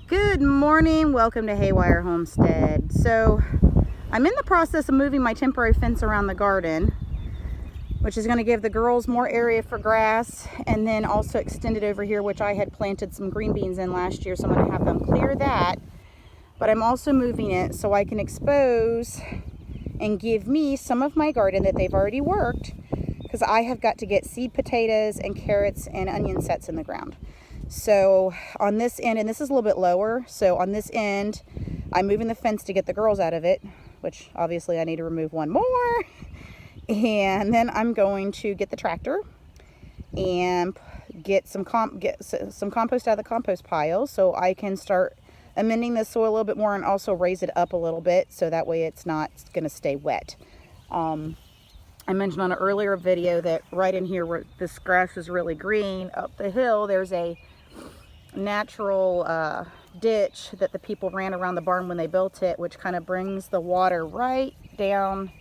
Good morning, welcome to Haywire Homestead. So I'm in the process of moving my temporary fence around the garden, which is going to give the girls more area for grass, and then also extend it over here, which I had planted some green beans in last year, so I'm going to have them clear that. But I'm also moving it so I can expose and give me some of my garden that they've already worked, because I have got to get seed potatoes and carrots and onion sets in the ground. So on this end, and this is a little bit lower, so on this end I'm moving the fence to get the girls out of it, which obviously I need to remove one more, and then I'm going to get the tractor and get some compost out of the compost pile so I can start amending the soil a little bit more and also raise it up a little bit so that way it's not going to stay wet. I mentioned on an earlier video that right in here where this grass is really green up the hill, there's a natural ditch that the people ran around the barn when they built it, which kind of brings the water right down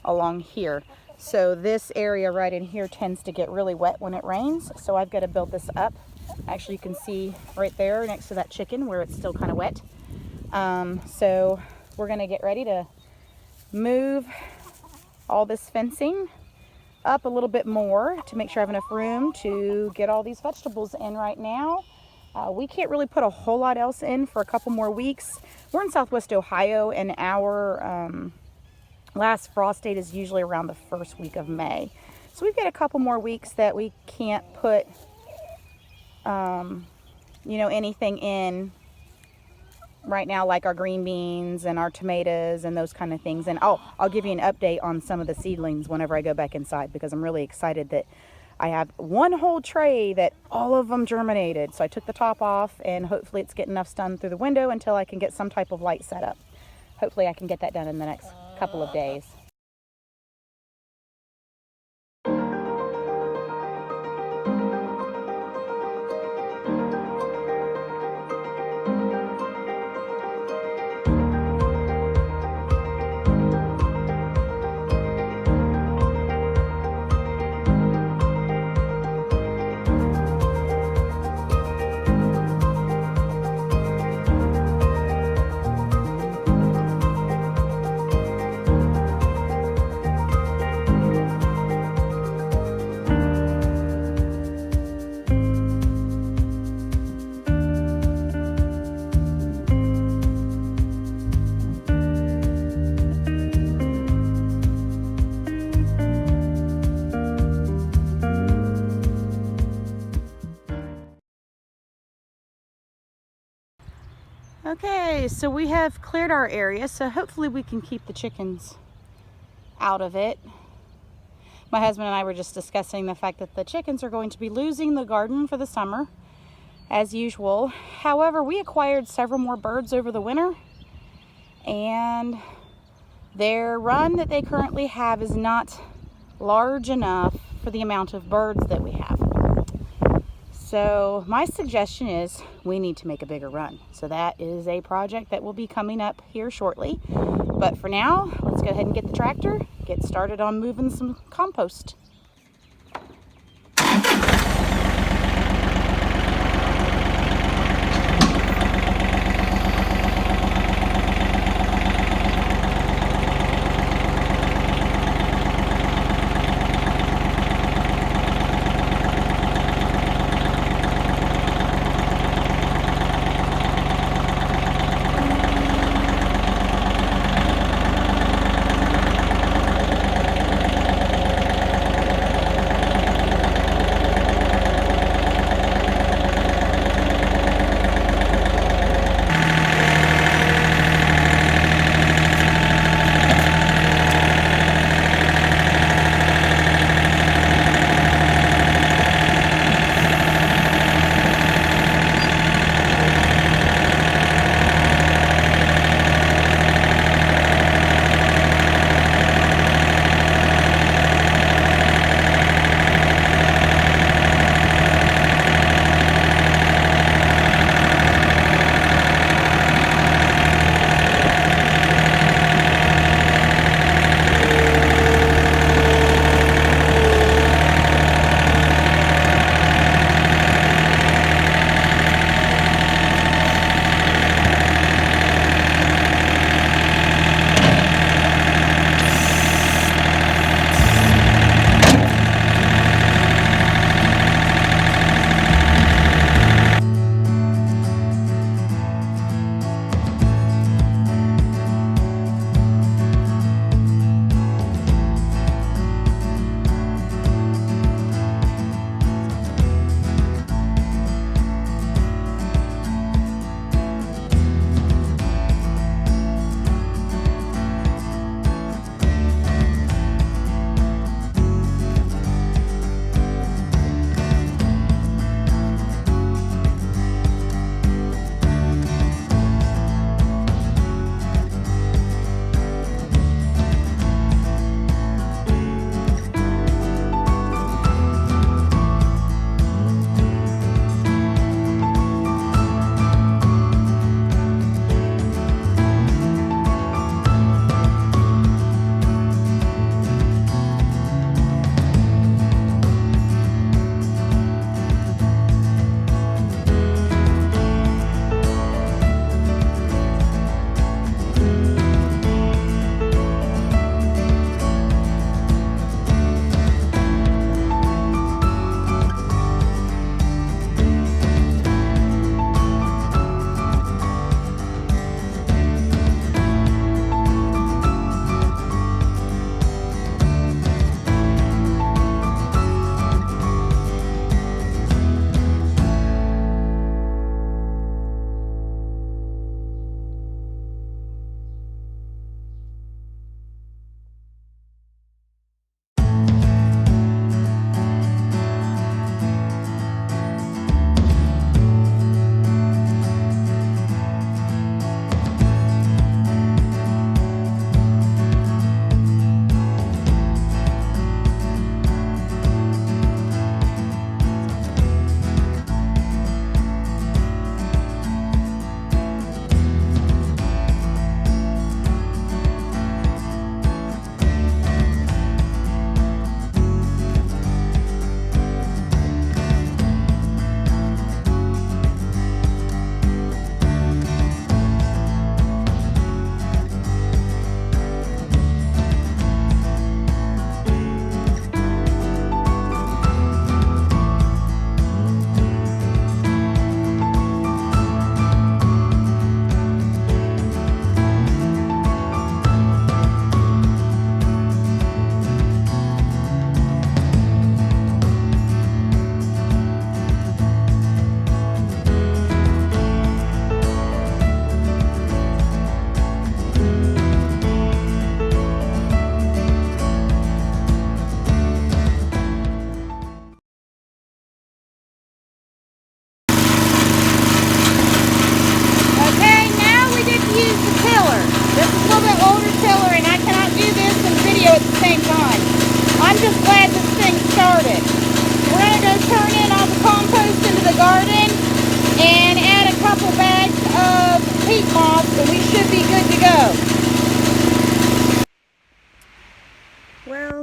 along here. So this area right in here tends to get really wet when it rains, so I've got to build this up. Actually, you can see right there next to that chicken where it's still kind of wet. So we're going to get ready to move all this fencing up a little bit more to make sure I have enough room to get all these vegetables in right now. We can't really put a whole lot else in for a couple more weeks. We're in Southwest Ohio, and our last frost date is usually around the first week of May. So we've got a couple more weeks that we can't put, anything in right now, like our green beans and our tomatoes and those kind of things. And I'll give you an update on some of the seedlings whenever I go back inside, because I'm really excited that I have one whole tray that all of them germinated. So I took the top off, and hopefully it's getting enough sun through the window until I can get some type of light set up. Hopefully I can get that done in the next couple of days. Okay, so we have cleared our area, so hopefully we can keep the chickens out of it. My husband and I were just discussing the fact that the chickens are going to be losing the garden for the summer, as usual. However, we acquired several more birds over the winter, and their run that they currently have is not large enough for the amount of birds that we have. So my suggestion is we need to make a bigger run. So that is a project that will be coming up here shortly. But for now, let's go ahead and get the tractor, get started on moving some compost.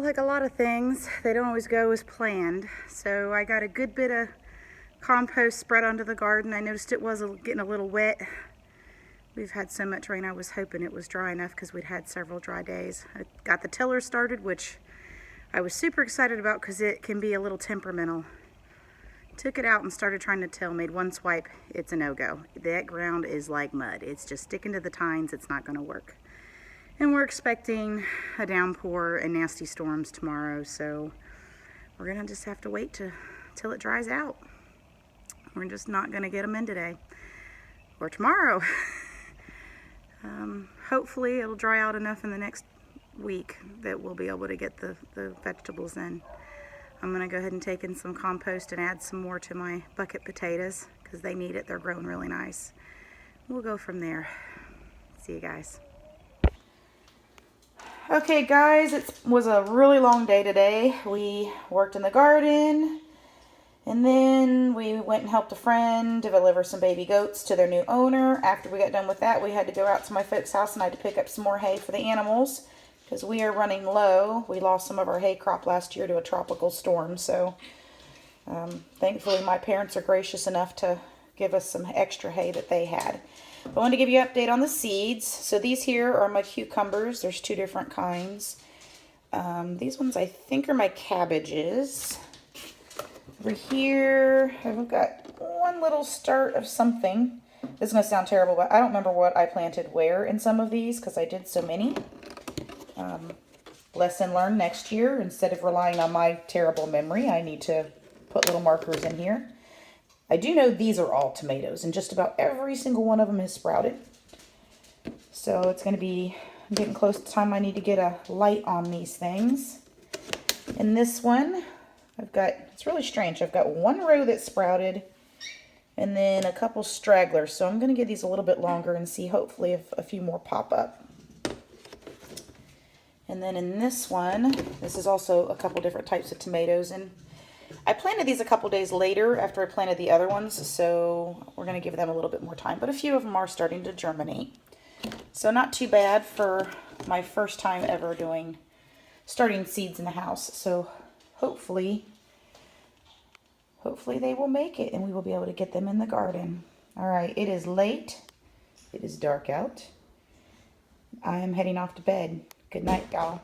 like a lot of things, they don't always go as planned. So I got a good bit of compost spread onto the garden. I noticed it was getting a little wet. We've had so much rain, I was hoping it was dry enough because we'd had several dry days. I got the tiller started, which I was super excited about because it can be a little temperamental. Took it out and started trying to till, made one swipe, it's a no-go. That ground is like mud. It's just sticking to the tines, it's not gonna work. And we're expecting a downpour and nasty storms tomorrow, so we're gonna just have to wait till it dries out. We're just not gonna get them in today or tomorrow. Hopefully it'll dry out enough in the next week that we'll be able to get the vegetables in. I'm gonna go ahead and take in some compost and add some more to my bucket potatoes because they need it. They're growing really nice. We'll go from there. See you guys. Okay guys, it was a really long day today. We worked in the garden, and then we went and helped a friend deliver some baby goats to their new owner. After we got done with that, we had to go out to my folks' house and I had to pick up some more hay for the animals because we are running low. We lost some of our hay crop last year to a tropical storm, so thankfully my parents are gracious enough to give us some extra hay that they had. I wanted to give you an update on the seeds. So these here are my cucumbers. There's two different kinds. These ones I think are my cabbages. Over here, I've got one little start of something. This is going to sound terrible, but I don't remember what I planted where in some of these because I did so many. Lesson learned next year. Instead of relying on my terrible memory, I need to put little markers in here. I do know these are all tomatoes, and just about every single one of them has sprouted. So it's going to be getting close to the time I need to get a light on these things. And this one, it's really strange. I've got one row that sprouted and then a couple stragglers. So I'm going to give these a little bit longer and see hopefully if a few more pop up. And then in this one, this is also a couple different types of tomatoes. And I planted these a couple days later after I planted the other ones. So we're going to give them a little bit more time. But a few of them are starting to germinate. So not too bad for my first time ever starting seeds in the house. So hopefully they will make it and we will be able to get them in the garden. All right, it is late. It is dark out. I am heading off to bed. Good night, y'all.